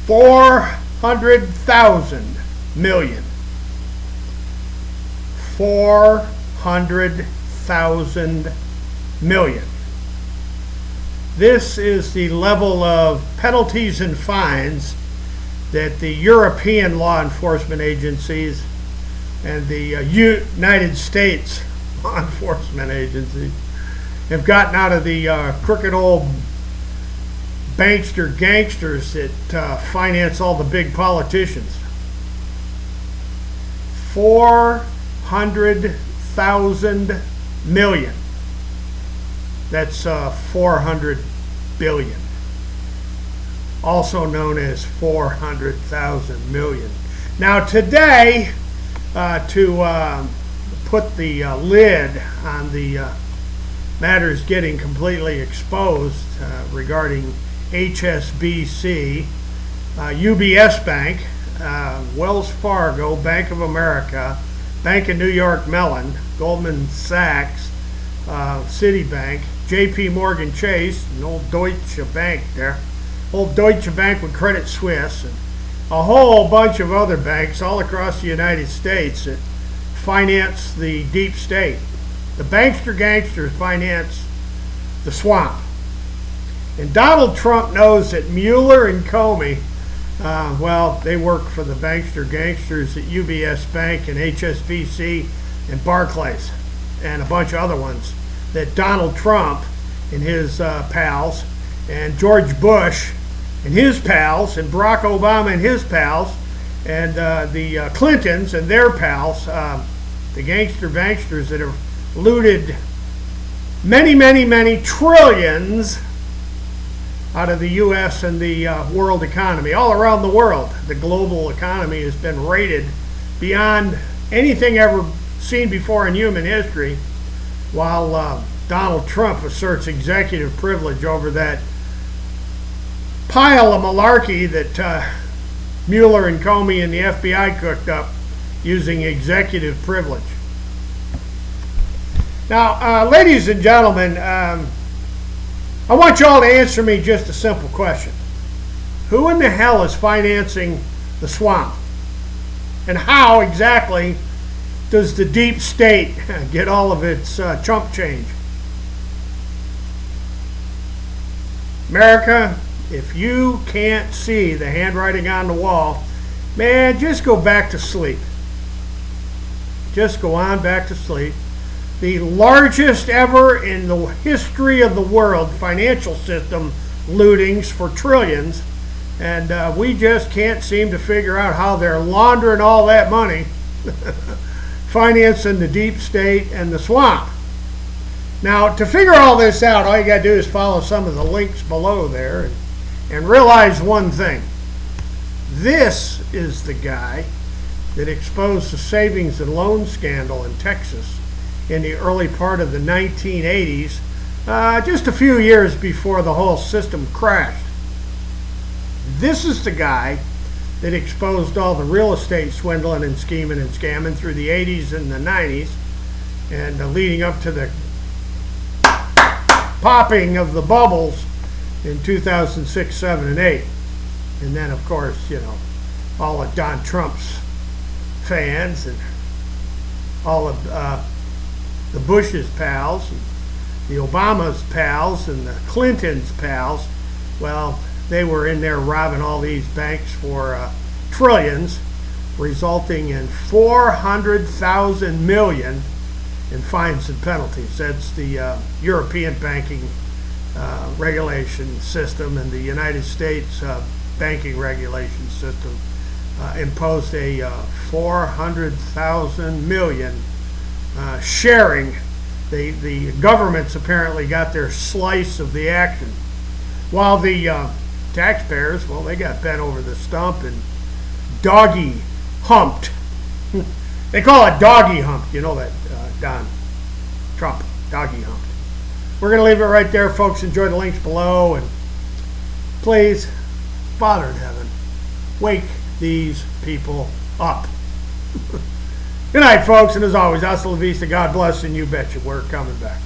400,000 million. 400,000 million. This is the level of penalties and fines that the European law enforcement agencies and the United States law enforcement agencies have gotten out of the crooked old bankster gangsters that finance all the big politicians. 400,000 million. That's 400 billion. Also known as 400,000 million. Now today, to put the lid on the matters getting completely exposed regarding HSBC, UBS Bank, Wells Fargo, Bank of America, Bank of New York Mellon, Goldman Sachs, Citibank, JP Morgan Chase, and old Deutsche Bank there, old Deutsche Bank with Credit Suisse, and a whole bunch of other banks all across the United States that finance the deep state. The bankster gangsters finance the swamp. And Donald Trump knows that Mueller and Comey, well, they work for the bankster gangsters at UBS Bank and HSBC and Barclays and a bunch of other ones that Donald Trump and his pals and George Bush and his pals and Barack Obama and his pals and the Clintons and their pals, the gangster banksters that have looted many, many, many trillions out of the U.S. and the world economy. All around the world, the global economy has been rated beyond anything ever seen before in human history, while Donald Trump asserts executive privilege over that pile of malarkey that Mueller and Comey and the FBI cooked up using executive privilege. Now, ladies and gentlemen, I want you all to answer me just a simple question. Who in the hell is financing the swamp? And how exactly does the deep state get all of its chump change? America, if you can't see the handwriting on the wall, man, just go back to sleep. Just go on back to sleep. The largest ever in the history of the world financial system lootings for trillions, and we just can't seem to figure out how they're laundering all that money financing the deep state and the swamp. Now, to figure all this out, all you got to do is follow some of the links below there and realize one thing. This is the guy that exposed the savings and loan scandal in Texas in the early part of the 1980s, just a few years before the whole system crashed. This is the guy that exposed all the real estate swindling and scheming and scamming through the 80s and the 90s, and leading up to the popping of the bubbles in 2006, 7, and 8. And then, of course, you know, all of Don Trump's fans and all of the Bush's pals, and the Obama's pals, and the Clintons' pals, well, they were in there robbing all these banks for trillions, resulting in 400,000 million in fines and penalties. That's the European banking regulation system, and the United States banking regulation system imposed a 400,000 million sharing. The governments apparently got their slice of the action, while the taxpayers, well, they got bent over the stump and doggy humped. They call it doggy humped. You know that, Don Trump, doggy humped. We're going to leave it right there, folks. Enjoy the links below, and please, Father in heaven, wake these people up. Good night, folks, and as always, hasta la vista, God bless, and you betcha we're coming back.